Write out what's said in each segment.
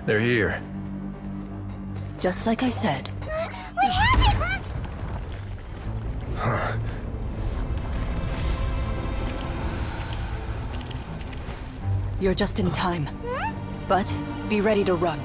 They're here. Just like I said. We have it! Huh. You're just in time. But be ready to run.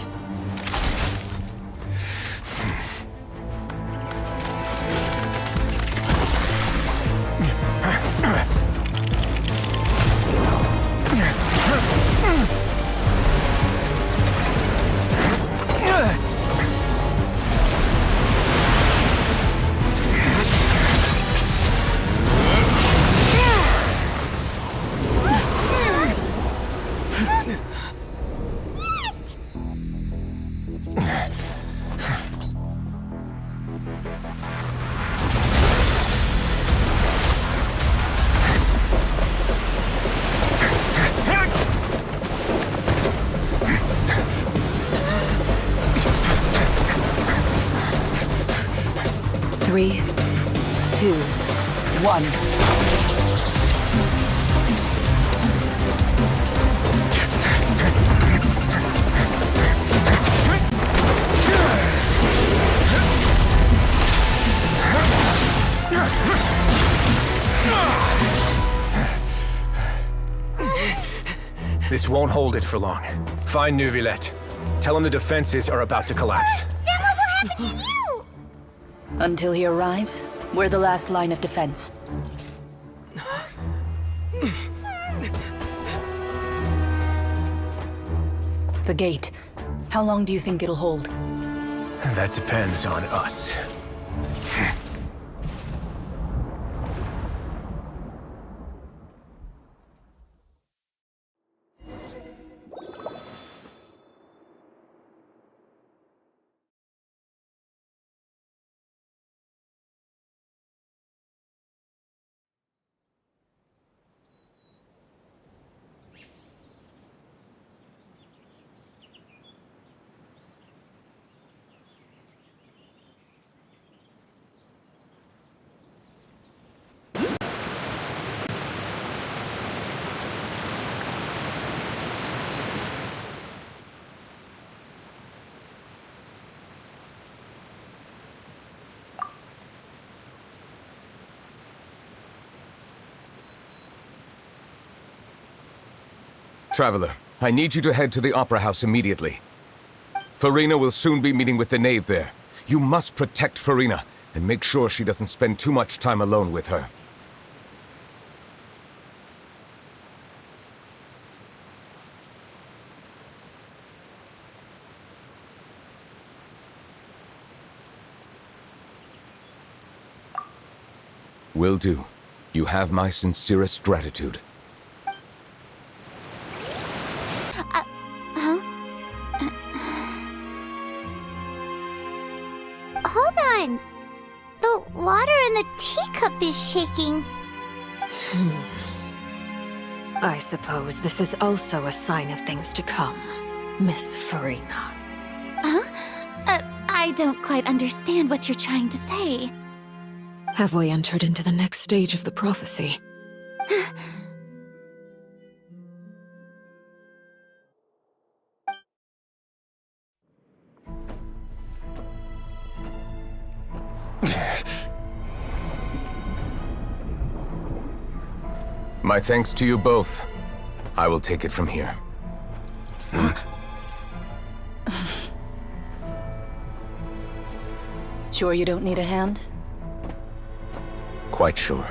Three, 2, 1. This won't hold it for long. Find Neuvillette. Tell him the defenses are about to collapse. Then what will happen to you? Until he arrives, we're the last line of defense. The gate. How long do you think it'll hold? That depends on us. Traveler, I need you to head to the Opera House immediately. Farina will soon be meeting with the knave there. You must protect Farina, and make sure she doesn't spend too much time alone with her. Will do. You have my sincerest gratitude. Hold on. The water in the teacup is shaking. I suppose this is also a sign of things to come, Miss Farina. Huh? I don't quite understand what you're trying to say. Have we entered into the next stage of the prophecy? My thanks to you both. I will take it from here. Sure you don't need a hand? Quite sure.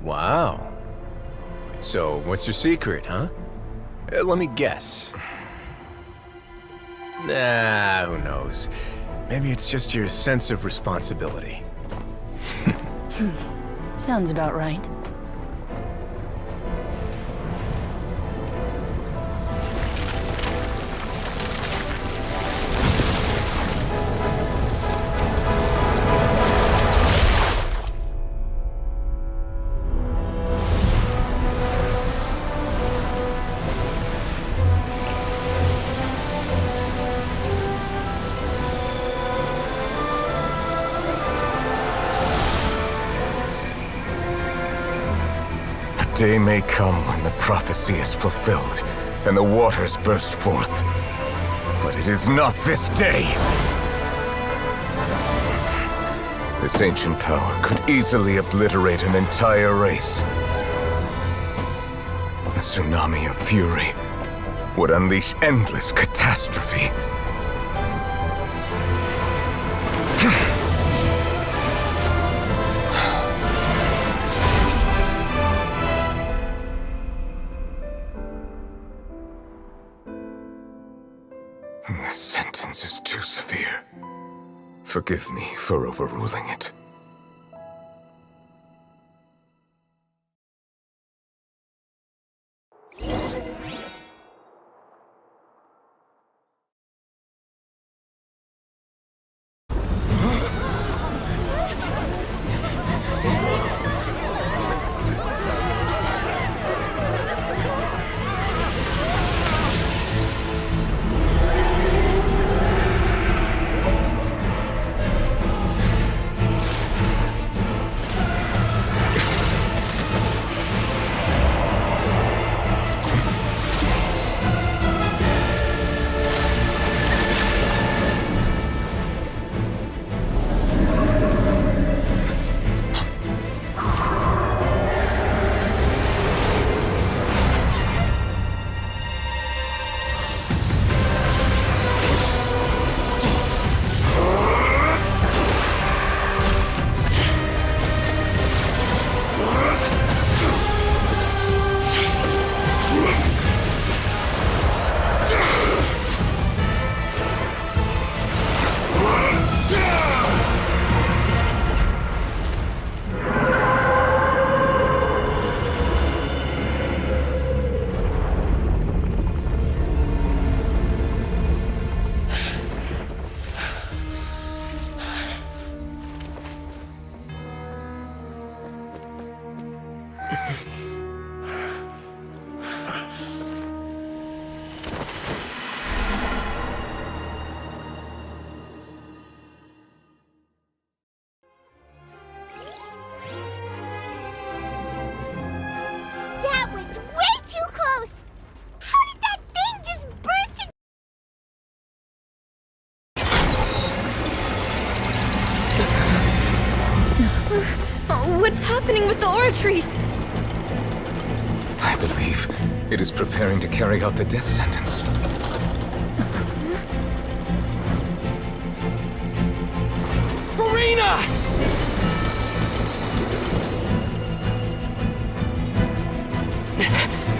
Wow. So, what's your secret, huh? Let me guess. Nah, who knows? Maybe it's just your sense of responsibility. Sounds about right. Day may come when the prophecy is fulfilled, and the waters burst forth. But it is not this day! This ancient power could easily obliterate an entire race. A tsunami of fury would unleash endless catastrophe. This sentence is too severe. Forgive me for overruling it. That was way too close! How did that thing just burst in? What's happening with the oratories? I believe it is preparing to carry out the death sentence. Farina!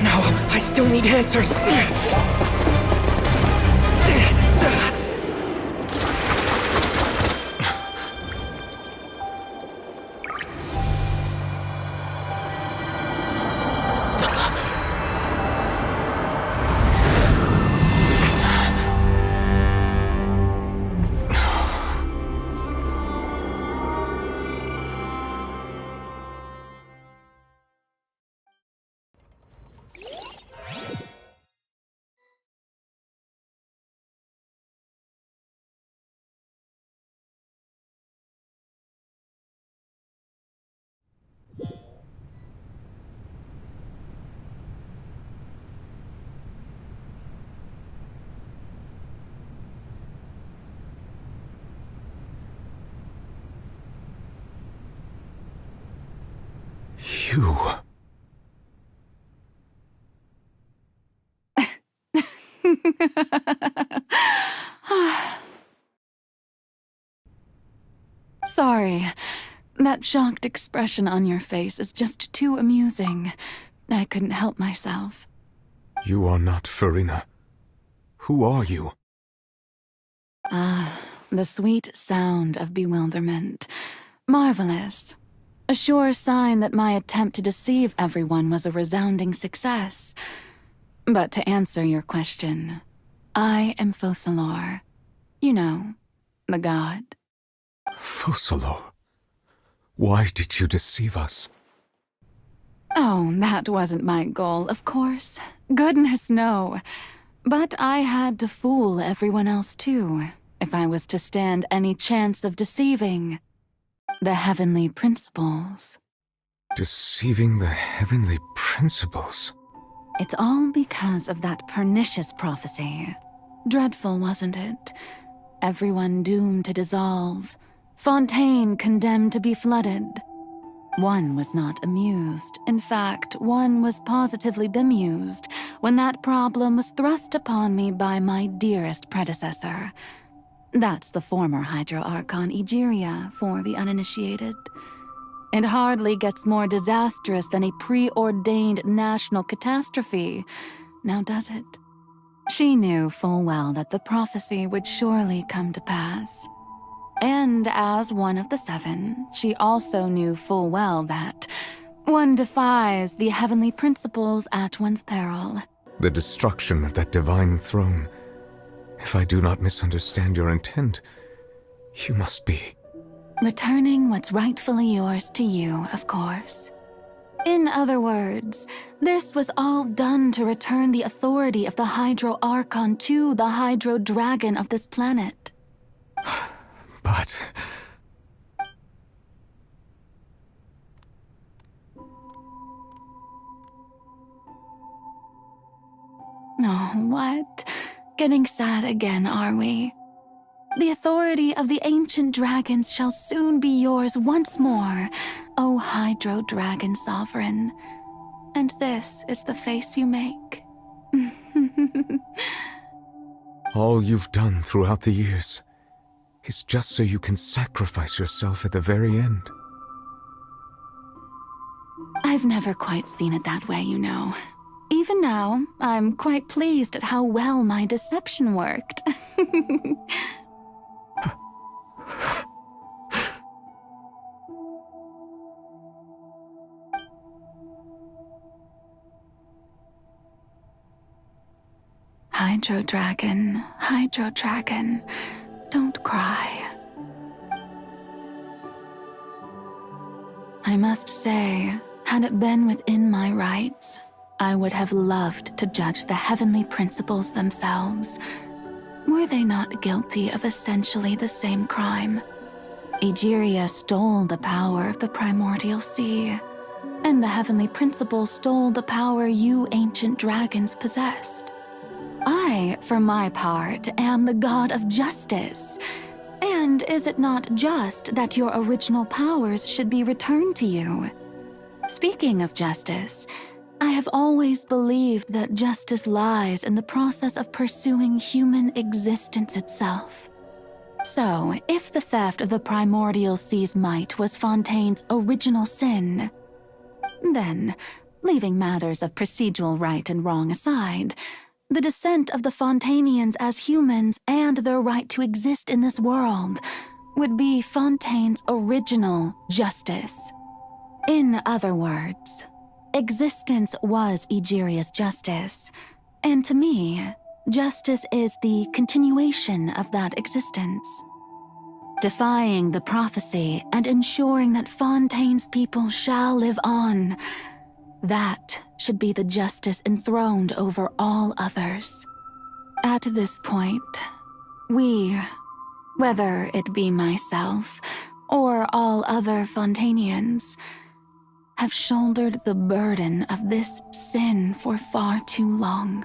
No, I still need answers. You... Sorry. That shocked expression on your face is just too amusing. I couldn't help myself. You are not Farina. Who are you? The sweet sound of bewilderment. Marvelous. A sure sign that my attempt to deceive everyone was a resounding success. But to answer your question, I am Focalor. You know, the god. Focalor? Why did you deceive us? Oh, that wasn't my goal, of course. Goodness, no. But I had to fool everyone else too, if I was to stand any chance of deceiving the heavenly principles. Deceiving the heavenly principles? It's all because of that pernicious prophecy. Dreadful, wasn't it? Everyone doomed to dissolve. Fontaine condemned to be flooded. One was not amused. In fact, one was positively bemused when that problem was thrust upon me by my dearest predecessor. That's the former Hydro Archon Egeria, for the uninitiated. It hardly gets more disastrous than a preordained national catastrophe, now does it? She knew full well that the prophecy would surely come to pass. And as one of the seven, she also knew full well that one defies the heavenly principles at one's peril. The destruction of that divine throne. If I do not misunderstand your intent, you must be... Returning what's rightfully yours to you, of course. In other words, this was all done to return the authority of the Hydro Archon to the Hydro Dragon of this planet. But... Oh, what? Getting sad again, are we? The authority of the ancient dragons shall soon be yours once more, O Hydro Dragon Sovereign. And this is the face you make. all you've done throughout the years is just so you can sacrifice yourself at the very end. I've never quite seen it that way, you know. Even now, I'm quite pleased at how well my deception worked. Hydro Dragon, don't cry. I must say, had it been within my rights, I would have loved to judge the heavenly principles themselves. Were they not guilty of essentially the same crime? Egeria stole the power of the primordial sea, and the heavenly principles stole the power you ancient dragons possessed. I, for my part, am the god of justice. And is it not just that your original powers should be returned to you? Speaking of justice, I have always believed that justice lies in the process of pursuing human existence itself. So, if the theft of the primordial sea's might was Fontaine's original sin, then, leaving matters of procedural right and wrong aside, the descent of the Fontainians as humans and their right to exist in this world would be Fontaine's original justice. In other words, existence was Egeria's justice, and to me, justice is the continuation of that existence. Defying the prophecy and ensuring that Fontaine's people shall live on, that should be the justice enthroned over all others. At this point, we, whether it be myself or all other Fontainians, have shouldered the burden of this sin for far too long.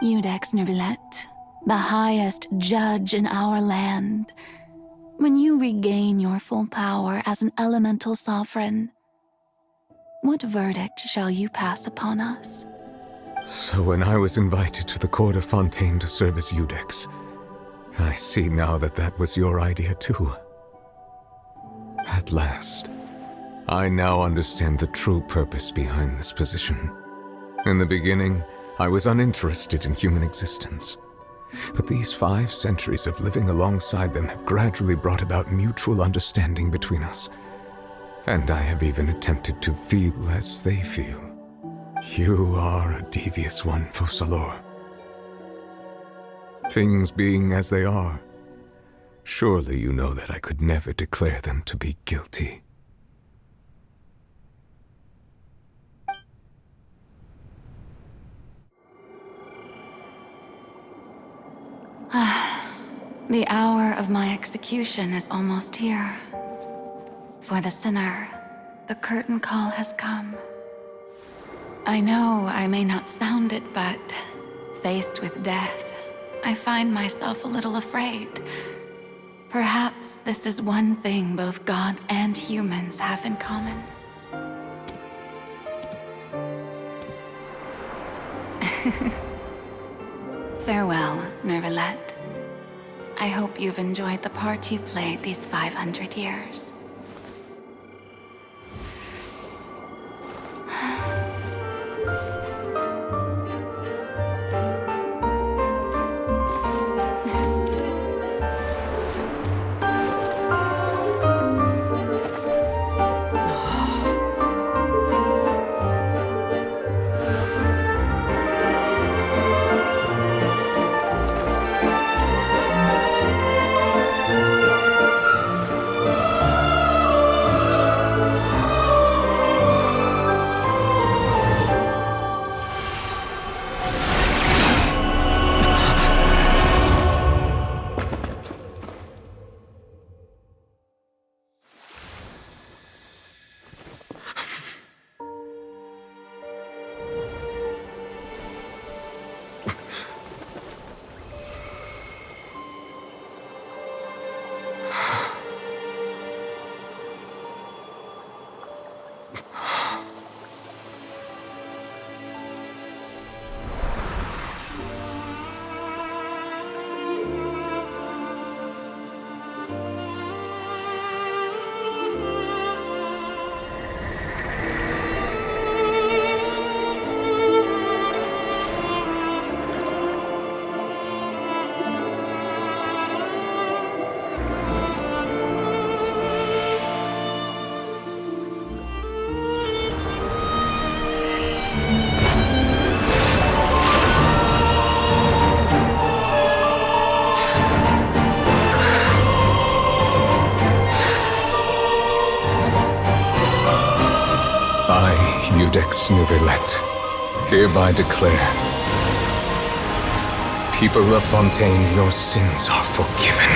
Iudex Neuvillette, the highest judge in our land, when you regain your full power as an elemental sovereign, what verdict shall you pass upon us? So when I was invited to the court of Fontaine to serve as Iudex, I see now that that was your idea too. At last, I now understand the true purpose behind this position. In the beginning, I was uninterested in human existence. But these 5 centuries of living alongside them have gradually brought about mutual understanding between us. And I have even attempted to feel as they feel. You are a devious one, Focalors. Things being as they are, surely you know that I could never declare them to be guilty. The hour of my execution is almost here. For the sinner, the curtain call has come. I know I may not sound it, but faced with death, I find myself a little afraid. Perhaps this is one thing both gods and humans have in common. Farewell, Neuvillette. I hope you've enjoyed the part you played these 500 years. Neuvillette, hereby declare, people of Fontaine, your sins are forgiven.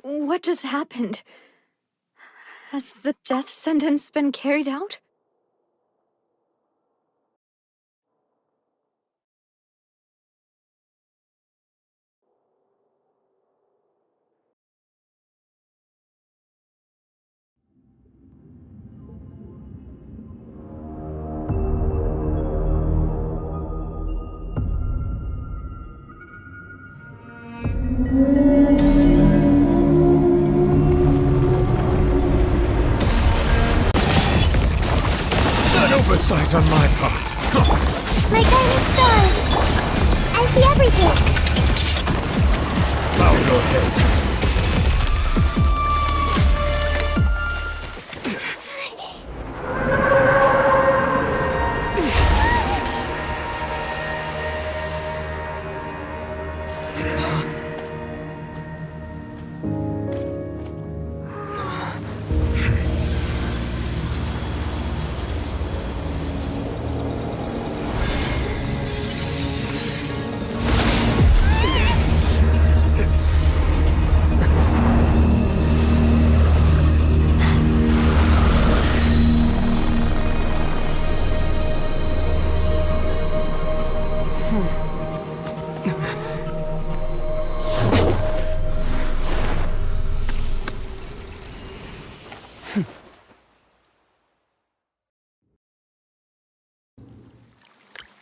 What just happened? Has the death sentence been carried out? Oversight on my part. My guiding stars! I see everything! Bow your head.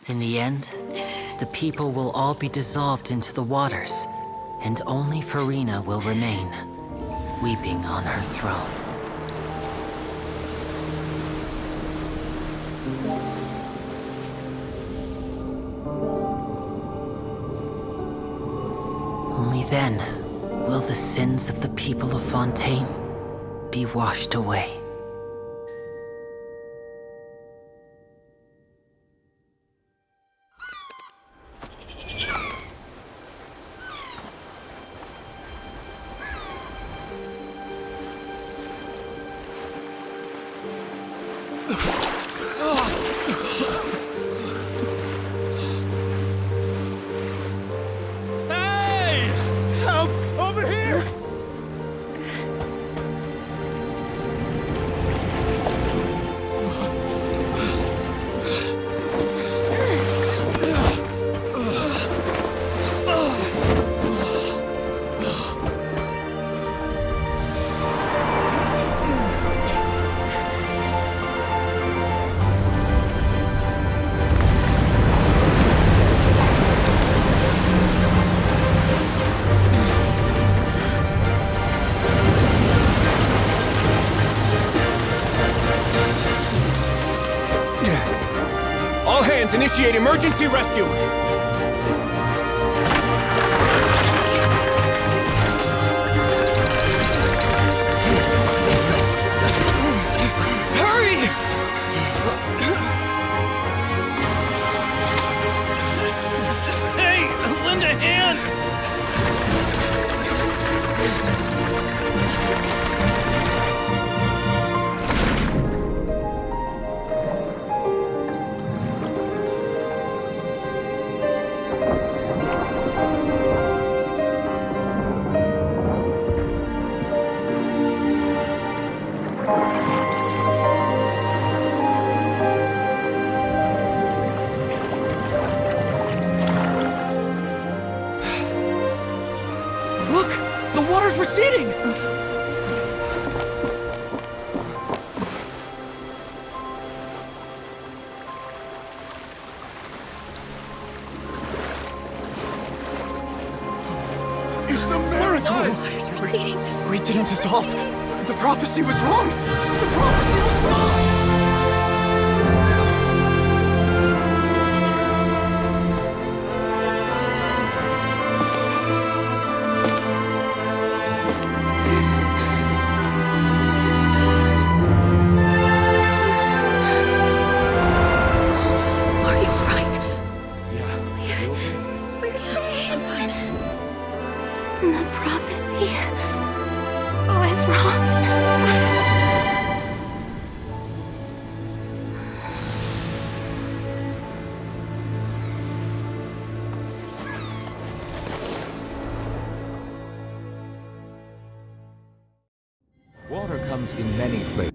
In the end, the people will all be dissolved into the waters, and only Farina will remain, weeping on her throne. Only Then, will the sins of the people of Fontaine be washed away? All hands, initiate emergency rescue! Hurry! Hey, lend a hand! Look! The water's receding! It's a miracle! Water's receding. We didn't dissolve. The prophecy was wrong! The prophecy was wrong! Are you all right? We're saved. The prophecy was wrong. Water comes in many flavors.